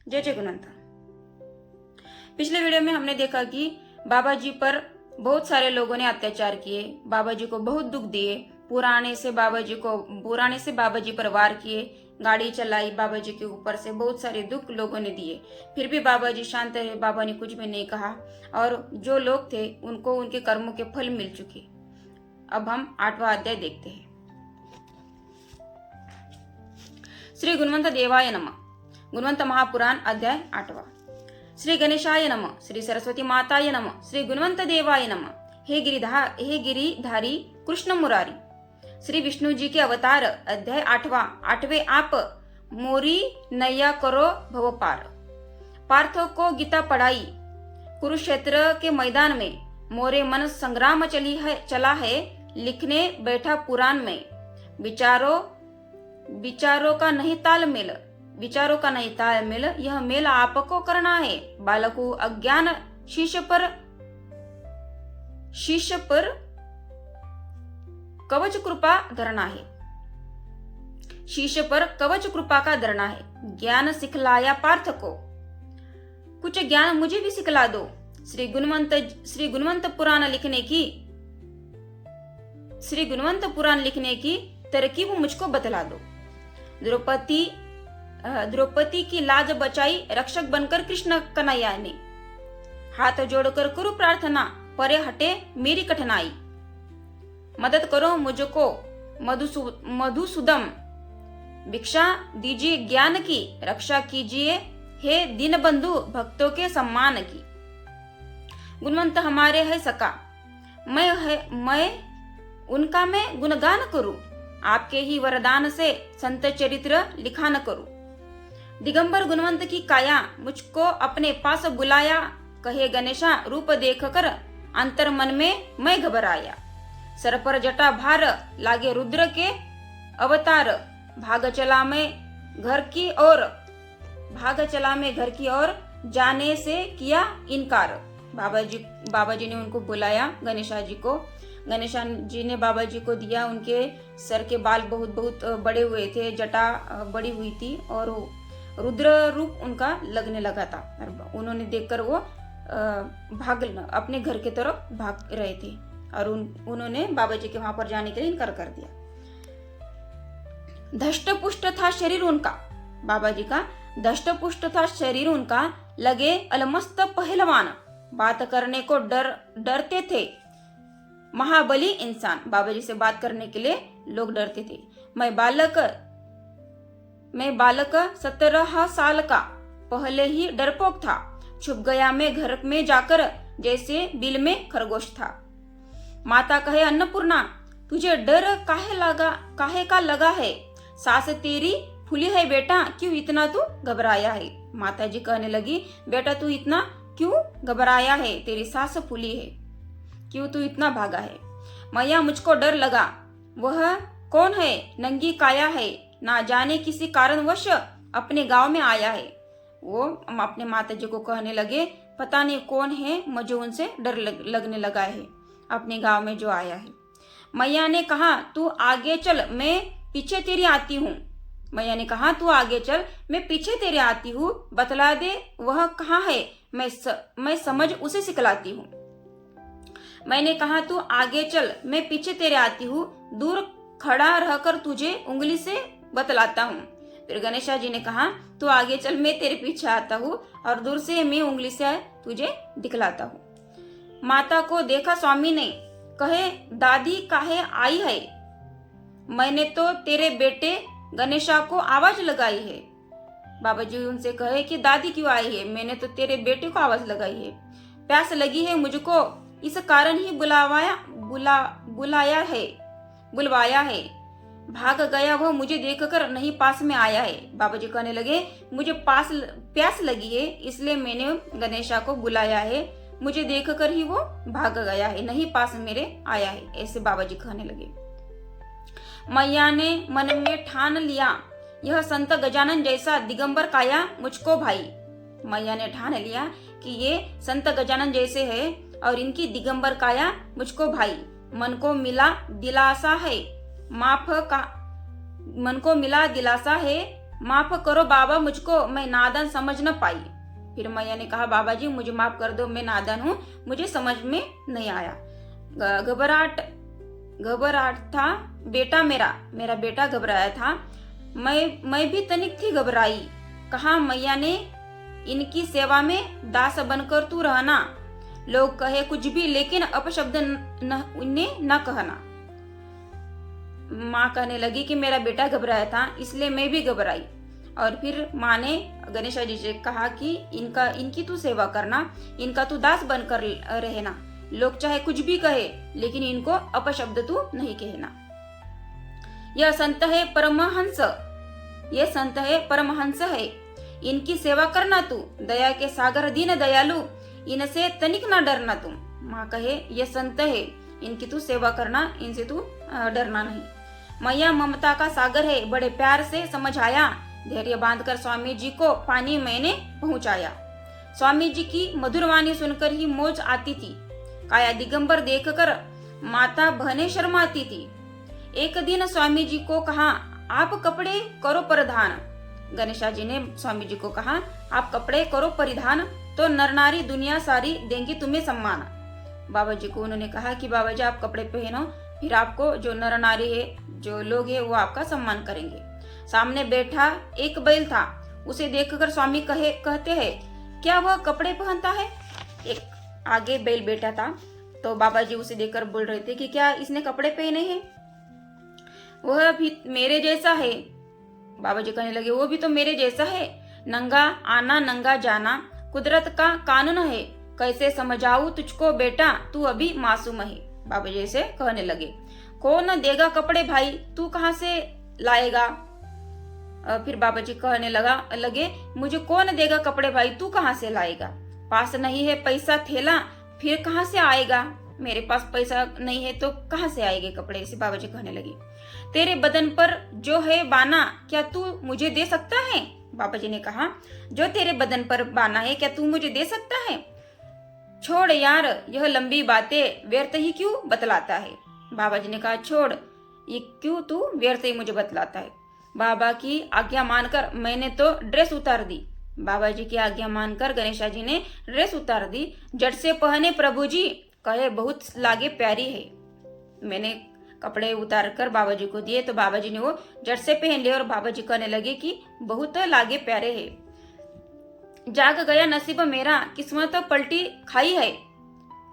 जय जय गुणवंत। पिछले वीडियो में हमने देखा कि बाबा जी पर बहुत सारे लोगों ने अत्याचार किए, बाबा जी को बहुत दुख दिए, पुराने से बाबा जी पर वार किए, गाड़ी चलाई बाबा जी के ऊपर से, बहुत सारे दुख लोगों ने दिए। फिर भी बाबा जी शांत रहे, बाबा ने कुछ भी नहीं कहा और जो लोग थे उनको उनके कर्मों के फल मिल चुके। अब हम 8वां अध्याय देखते हैं। श्री गुणवंत देवाय नमः। गुणवंत महापुराण अध्याय 8वां। श्री गणेशाय नमः। श्री सरस्वती माताय नमः। श्री गुणवंत देवाय नमः। हे गिरिधारी कृष्ण मुरारी। श्री विष्णु जी के अवतार अध्याय 8वें। आप मोरी नैया करो भव पार। पार्थों को गीता पढ़ाई। कुरुक्षेत्र के मैदान में मोरे मन संग्राम चला है, लिखने बैठा पुराण में। विचारों का नहीं तालमेल, यह मेल आपको करना है। बालकों अज्ञान शीश पर कवच कृपा धरना है। शीश पर कवच कृपा का धरना है। ज्ञान सिखलाया पार्थ को, कुछ ज्ञान मुझे भी सिखला दो। श्री गुणवंत पुराण लिखने की तरकीब मुझको बतला दो। द्रौपदी की लाज बचाई रक्षक बनकर कृष्ण कन्हैया ने। हाथ जोड़कर करूं प्रार्थना, परे हटे मेरी कठिनाई। मदद करो मुझको मधुसूदन, भिक्षा दीजिए ज्ञान की, रक्षा कीजिए हे दीन बंधु भक्तों के सम्मान की। गुणवंत हमारे है सका, मैं उनका मैं गुणगान करूं। आपके ही वरदान से संत चरित्र लिखा न करूं। दिगंबर गुणवंत की काया मुझको अपने पास बुलाया। कहे गणेशा रूप देखकर अंतर मन में मैं घबराया। सर पर जटा भार लागे रुद्र के अवतार। भाग चला मैं घर की ओर जाने से किया इनकार। बाबा जी ने उनको बुलाया, गणेशा जी ने बाबा जी को दिया। उनके सर के बाल बहुत बड़े हुए थे, जटा बड़ी हुई थी और रुद्र रूप उनका लगने लगा था। उन्होंने देखकर वो अपने घर की तरफ भाग रहे थे और उन्होंने बाबा जी के वहां पर जाने के लिए इनकार कर दिया। धष्ट पुष्ट था शरीर उनका, बाबा जी का धष्ट पुष्ट था शरीर उनका। लगे अलमस्त पहलवान, बात करने को डरते थे महाबली इंसान। बाबा जी से बात करने के लिए लोग डरते थे। मैं बालक 17 साल का, पहले ही डरपोक था। छुप गया मैं घर में जाकर, जैसे बिल में खरगोश था। माता कहे अन्नपूर्णा, तुझे डर काहे का लगा है? सास तेरी फूली है बेटा, क्यों इतना तू घबराया है? माता जी कहने लगी, बेटा तू इतना क्यों घबराया है? तेरी सास फूली है, क्यों तू इतना भागा है? मैया मुझको डर लगा, वह कौन है? नंगी काया है, ना जाने किसी कारणवश अपने गांव में आया है। वो अपने माता जी को कहने लगे, पता नहीं कौन है, मुझे उनसे डर लगने लगा है, अपने गांव में जो आया है। मैया ने कहा तू आगे चल, मैं पीछे तेरी आती हूँ। मैया ने कहा तू आगे चल, मैं पीछे तेरे आती हूँ। बतला दे वह कहाँ है, मैं समझ उसे सिखलाती हूँ। मैंने कहा तू आगे चल, मैं पीछे तेरे आती हूँ। दूर खड़ा रहकर तुझे उंगली से बतलाता हूँ। फिर गणेशा जी ने कहा तू आगे चल, मैं तेरे पीछे आता हूँ और दूर से मैं उंगली से तुझे दिखलाता हूँ। माता को देखा स्वामी ने, कहे दादी काहे आई है? मैंने तो तेरे बेटे गणेशा को आवाज लगाई है। बाबा जी उनसे कहे कि दादी क्यों आई है? मैंने तो तेरे बेटे को आवाज लगाई है। प्यास लगी है मुझको, इस कारण ही बुलवाया है। भाग गया वह मुझे देखकर, नहीं पास में आया है। बाबा जी कहने लगे, मुझे प्यास लगी है, इसलिए मैंने गणेशा को बुलाया है। मुझे देखकर ही वो भाग गया है, नहीं पास मेरे आया है। ऐसे बाबा जी कहने लगे। मैया ने मन में ठान लिया, यह संत गजानन जैसा दिगंबर काया मुझको भाई। मैया ने ठान लिया कि ये संत गजानन जैसे है और इनकी दिगंबर काया मुझको भाई। मन को मिला दिलासा है, माफ करो बाबा मुझको, मैं नादान समझ न पाई। फिर मैया ने कहा बाबा जी मुझे माफ कर दो, मैं नादान हूँ, मुझे समझ में नहीं आया। घबराहट था बेटा, मेरा बेटा घबराया था। मैं भी तनिक थी घबराई। कहा मैया ने इनकी सेवा में दास बनकर तू रहना, लोग कहे कुछ भी लेकिन अपशब्द उन्हें न कहना। माँ कहने लगी कि मेरा बेटा घबराया था इसलिए मैं भी घबराई। और फिर माँ ने गणेशा जी से कहा कि इनकी तू सेवा करना, इनका तू दास बनकर रहना, लोग चाहे कुछ भी कहे लेकिन इनको अपशब्द तू नहीं कहना। यह संत है परमहंस, ये संत है परमहंस है, इनकी सेवा करना तू, दया के सागर दीन दयालु, इनसे तनिक ना डरना तुम। माँ कहे ये संत है, इनकी तू सेवा करना, इनसे तू डरना नहीं। मैया ममता का सागर है, बड़े प्यार से समझ आया, धैर्य बांधकर स्वामी जी को पानी मैंने पहुंचाया। स्वामी जी की मधुर वाणी सुनकर ही मौज आती थी, काया दिगंबर देखकर माता बहनें शर्माती थी। एक दिन स्वामी जी को कहा आप कपड़े करो परिधान। गणेशा जी ने स्वामी जी को कहा आप कपड़े करो परिधान, तो नर नारी दुनिया सारी देंगी तुम्हें सम्मान। बाबा जी को उन्होंने कहा कि बाबा जी आप कपड़े पहनो, फिर आपको जो नर नारी है, जो लोग है वो आपका सम्मान करेंगे। सामने बैठा एक बैल था, उसे देखकर स्वामी कहते हैं क्या वह कपड़े पहनता है। एक आगे बैल बैठा था, तो बाबा जी उसे देखकर बोल रहे थे कि क्या इसने कपड़े पहने हैं, वह भी मेरे जैसा है। बाबा जी कहने लगे वो भी तो मेरे जैसा है, नंगा आना नंगा जाना कुदरत का कानून है, कैसे समझाऊं तुझको बेटा, तू अभी मासूम है। बाबा जी से कहने लगे कौन देगा कपड़े भाई, तू कहाँ से लाएगा। फिर बाबा जी कहने लगे मुझे कौन देगा कपड़े भाई, तू कहाँ से लाएगा, पास नहीं है पैसा थैला, फिर कहाँ से आएगा, मेरे पास पैसा नहीं है तो कहाँ से आएंगे कपड़े। ऐसे बाबा जी कहने लगे तेरे बदन पर जो है बाना क्या तू मुझे दे सकता है। बाबा जी ने कहा जो तेरे बदन पर बाना है क्या तू मुझे दे सकता है। छोड़ यार यह लंबी बातें व्यर्थ ही क्यों बतलाता है। बाबा जी ने कहा छोड़ ये क्यों तू व्यर्थ ही मुझे बतलाता है। बाबा की आज्ञा मानकर मैंने तो ड्रेस उतार दी। बाबा जी की आज्ञा मानकर गणेशा जी ने ड्रेस उतार दी। जट से पहने प्रभु जी, कहे बहुत लागे प्यारी है। मैंने कपड़े उतार कर बाबा जी को दिए तो बाबा जी ने वो जट से पहन लिए और बाबा जी कहने लगे कि बहुत लागे प्यारे है। जाग गया नसीब मेरा, किस्मत पलटी खाई है।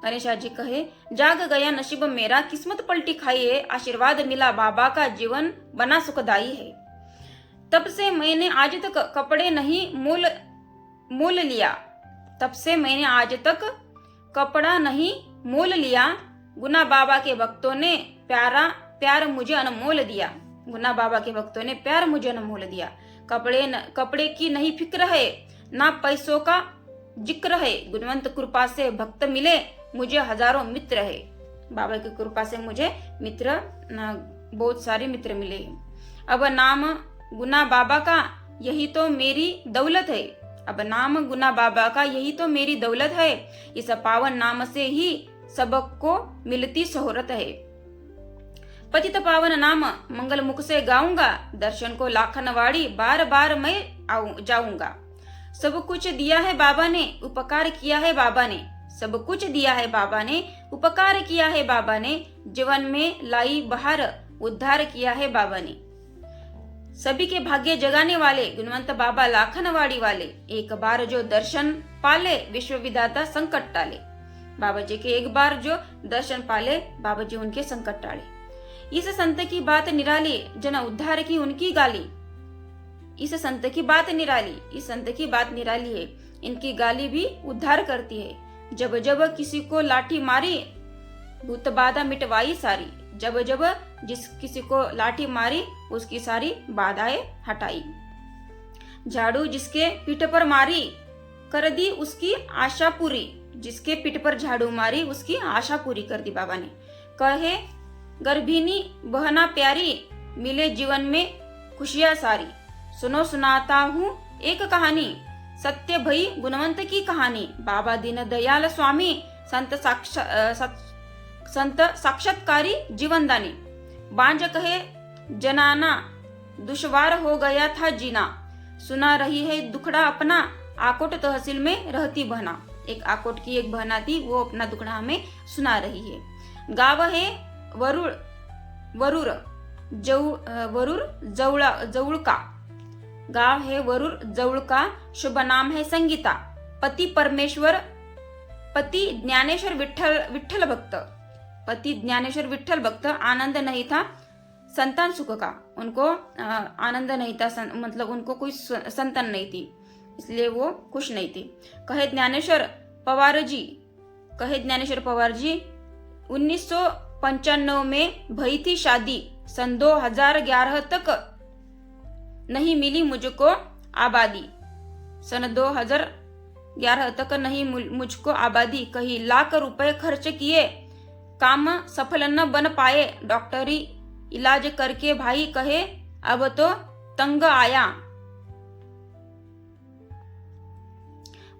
गणेशा जी कहे जाग गया नसीब मेरा, किस्मत पलटी खाई है, आशीर्वाद मिला बाबा का, जीवन बना सुखदाई है। तब से मैंने आज तक कपड़े नहीं मोल लिया, तब से मैंने आज तक कपड़ा नहीं मोल लिया। गुना बाबा के भक्तों ने प्यार मुझे अनमोल दिया। गुना बाबा के भक्तों ने प्यार मुझे अनमोल दिया। कपड़े की नहीं फिक्र है, ना पैसों का जिक्र है। गुणवंत कृपा से भक्त मिले, मुझे हजारों मित्र है। बाबा की कृपा से मुझे मित्र बहुत सारे मित्र मिले। अब नाम गुना बाबा का यही तो मेरी दौलत है। अब नाम गुना बाबा का यही तो मेरी दौलत है। इस पावन नाम से ही सबको मिलती शोहरत है। पतित पावन नाम मंगल मुख से गाऊंगा, दर्शन को लाखनवाड़ी बार बार मैं जाऊंगा। सब कुछ दिया है बाबा ने, उपकार किया है बाबा ने। सब कुछ दिया है बाबा ने, उपकार किया है बाबा ने। जीवन में लाई बहार, उद्धार किया है बाबा ने। सभी के भाग्य जगाने वाले गुणवंत बाबा लाखनवाड़ी वाले, एक बार जो दर्शन पाले विश्व विधाता संकट टाले। बाबा जी के एक बार जो दर्शन पाले, बाबा जी उनके संकट टाले। इस संत की बात निराली, जन उद्धार की उनकी गाली। इस संत की बात निराली, इस संत की बात निराली है, इनकी गाली भी उद्धार करती है। जब जब किसी को लाठी मारी, भूत बाधा मिटवाई सारी। जब जब जिस किसी को लाठी मारी, उसकी सारी बाधाएं हटाई। झाड़ू जिसके पीठ पर मारी, कर दी उसकी आशा पूरी। जिसके पीठ पर झाड़ू मारी, उसकी आशा पूरी कर दी बाबा ने। कहे गर्भिणी बहना प्यारी, मिले जीवन में खुशियां सारी। सुनो सुनाता हूँ एक कहानी, सत्य भई गुणवंत की कहानी। बाबा दीन दयाल स्वामी, संत साक्षात्कारी जीवनदानी। बांझ कहे जनाना, दुश्वार हो गया था जीना। सुना रही है दुखड़ा अपना, आकोट तहसील में रहती बहना। एक आकोट की एक बहना थी, वो अपना दुखड़ा हमें सुना रही है। गाव है वरूर जवळका। गाव है वरूर जवळका। शुभ नाम है संगीता। पति ज्ञानेश्वर विठ्ठल भक्त। पति ज्ञानेश्वर विठ्ठल भक्त। आनंद नहीं था संतान सुख का। उनको आनंद नहीं था, मतलब उनको कोई संतान नहीं थी, इसलिए वो खुश नहीं थी। कहे ज्ञानेश्वर पवार जी 1995 में भई थी शादी। सन 2011 तक नहीं मिली मुझको आबादी। सन 2011 तक नहीं मुझको आबादी। कहीं लाख रुपए खर्च किए, काम सफल न बन पाए। डॉक्टरी इलाज करके भाई कहे अब तो तंग आया।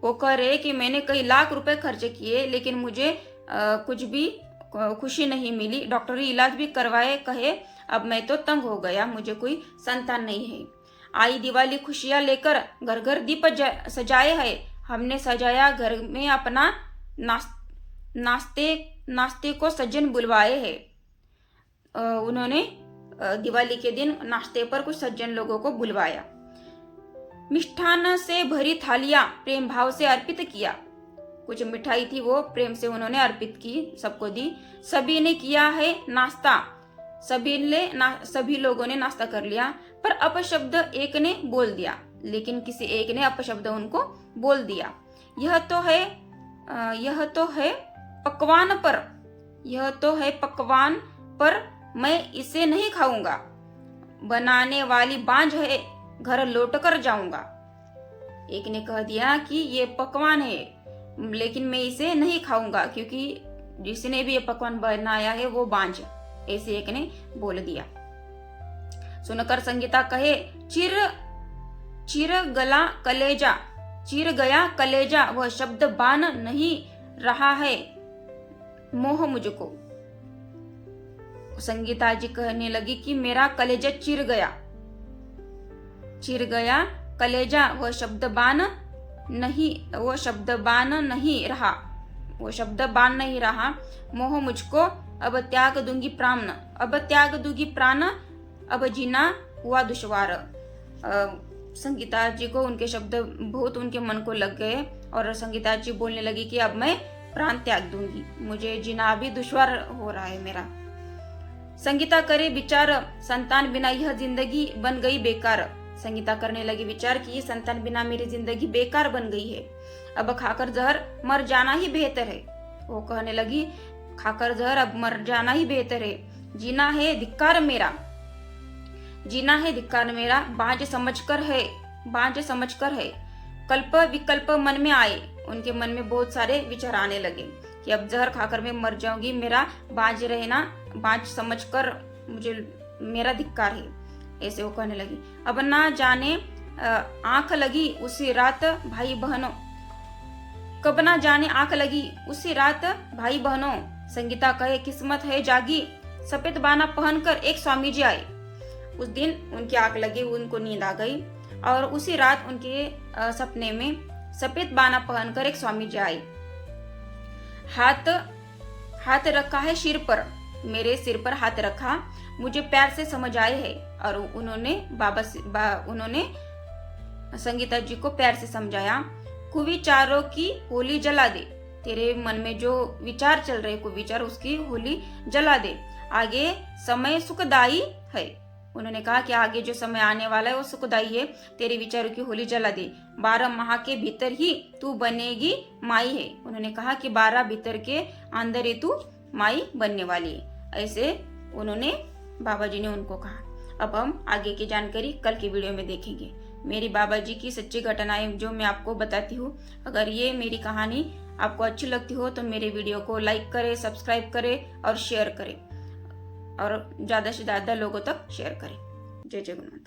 वो कह रहे कि मैंने कई लाख रुपए खर्च किए, लेकिन मुझे कुछ भी खुशी नहीं मिली। डॉक्टरी इलाज भी करवाए, कहे अब मैं तो तंग हो गया, मुझे कोई संतान नहीं है। आई दिवाली खुशियां लेकर, घर घर दीप सजाए है। हमने सजाया घर में अपना, नाश्ते को सज्जन बुलवाए हैं। उन्होंने दिवाली के दिन नाश्ते पर कुछ सज्जन लोगों को बुलवाया। मिष्ठान से भरी थालियां प्रेम भाव से अर्पित किया। कुछ मिठाई थी, वो प्रेम से उन्होंने अर्पित की, सबको दी। सभी ने किया है नाश्ता। सभी लोगों ने नाश्ता कर लिया, पर अपशब्द एक ने बोल दिया। लेकिन किसी एक ने अपशब्द उनको बोल दिया। यह तो है पकवान पर मैं इसे नहीं खाऊंगा। बनाने वाली बांझ है, घर लौट कर जाऊंगा। एक ने कह दिया कि ये पकवान है, लेकिन मैं इसे नहीं खाऊंगा, क्योंकि जिसने भी ये पकवान बनाया है वो बांझ। ऐसे एक ने बोल दिया। सुनकर संगीता कहे चिर गया कलेजा। वह शब्द बान नहीं रहा है मोह मुझको। संगीता जी कहने लगी कि मेरा कलेजा चिर गया कलेजा। वह शब्द बान नहीं रहा मोह मुझको। अब त्याग दूंगी प्राण, अब जीना हुआ दुश्वार। संगीता जी को उनके शब्द बहुत उनके मन को लग गए, और संगीता जी बोलने लगी कि अब मैं प्राण त्याग दूंगी, मुझे जीना अभी दुश्वार हो रहा है मेरा। संगीता करे विचार, संतान बिना यह जिंदगी बन गई बेकार। संगीता करने लगी विचार कि ये संतान बिना मेरी जिंदगी बेकार बन गई है। अब खाकर जहर मर जाना ही बेहतर है। वो कहने लगी खाकर जहर अब मर जाना ही बेहतर है। जीना है धिक्कार मेरा, बांझ समझकर है। कल्प विकल्प मन में आए। उनके मन में बहुत सारे विचार आने लगे कि अब जहर खाकर मैं मर जाऊंगी, मेरा बांझ समझकर मुझे मेरा धिक्कार है। ऐसे वो कहने लगी। अब ना जाने आंख लगी उसी रात भाई बहनों, कब ना जाने आंख लगी उसी रात भाई बहनों। संगीता कहे किस्मत है जागी, सफेद बाना पहनकर एक स्वामी जी आए। उस दिन उनकी आंख लगी, उनको नींद आ गई, और उसी रात उनके सपने में सफेद बाना पहनकर एक स्वामी जी आए। हाथ रखा है सिर पर, मेरे सिर पर हाथ रखा, मुझे प्यार से समझ आए है। और उन्होंने संगीता जी को प्यार से समझाया। कुविचारों की होली जला दे, तेरे मन में जो विचार चल रहे कुविचार, उसकी होली जला दे। आगे समय सुखदायी है। उन्होंने कहा कि आगे जो समय आने वाला है वो सुखदायी है, तेरे विचारों की होली जला दे। 12 माह के भीतर ही तू बनेगी माई है। उन्होंने कहा कि 12 भीतर के अंदर ही तू माई बनने वाली है। ऐसे उन्होंने बाबा जी ने उनको कहा। अब हम आगे की जानकारी कल की वीडियो में देखेंगे। मेरी बाबा जी की सच्ची घटनाएं जो मैं आपको बताती हूँ, अगर ये मेरी कहानी आपको अच्छी लगती हो तो मेरे वीडियो को लाइक करें, सब्सक्राइब करें और शेयर करें, और ज़्यादा से ज़्यादा लोगों तक शेयर करें। जय जगन्नाथ।